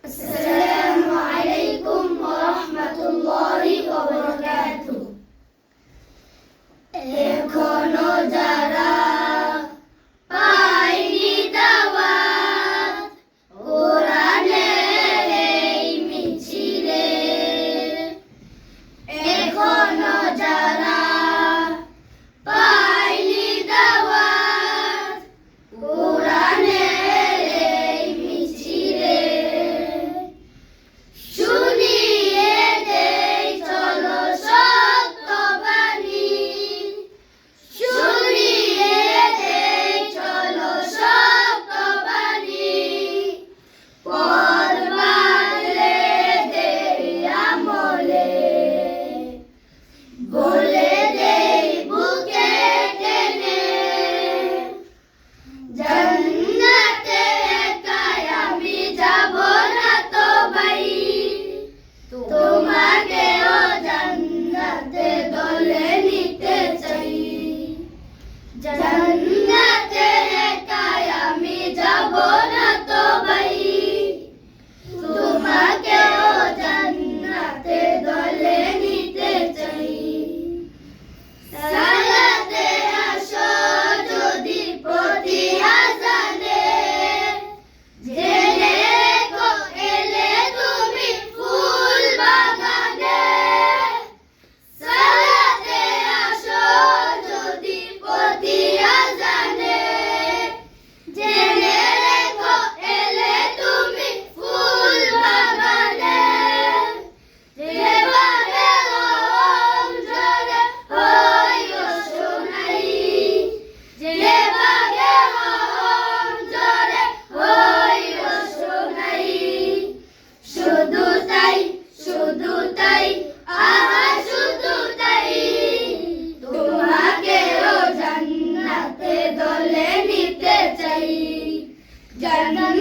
আসসালামু আলাইকুম ওয়া রাহমাতুল্লাহি ওয়া বারাকাতুহু। এখনো যারা পায়নি দাওয়াত কোরআনের এই মিছিলে, এখনো যারা পায়নি দাওয়াত কোরআনের এই মিছিলে, শুনিয়ে দেই চলো সত্যবাণী, শুনিয়ে দেই চলো সত্যবাণী, পথ বাঁধলে দেই আমলে, বলে দেই বুকে টেনে, জান্নাতে একাই আমি যাব না তো ভাই, তোমাকেও জান্নাতে দলে নিতে চাই। জান্নাতে একাই আমি যাব না তো ভাই, তোমাকেও জান্নাতে দলে নিতে চাই। সালাতে আসো যদি প্রতি আযানে, জেনে রেখো এলে তুমি ফুল বাগানে। সালাতে আসো যদি প্রতি আযানে, জেনে রেখো এলে তুমি ফুল বাগানে। যেভাবে অন্তরে হইও শোনাই, যেভাবে অন্তরে হইও শোনাই, শুধু তাই, শুধু তাই, আহা শুধু তাই, তোমাকেও জান্নাতে দলে নিতে চাই। জান্নাত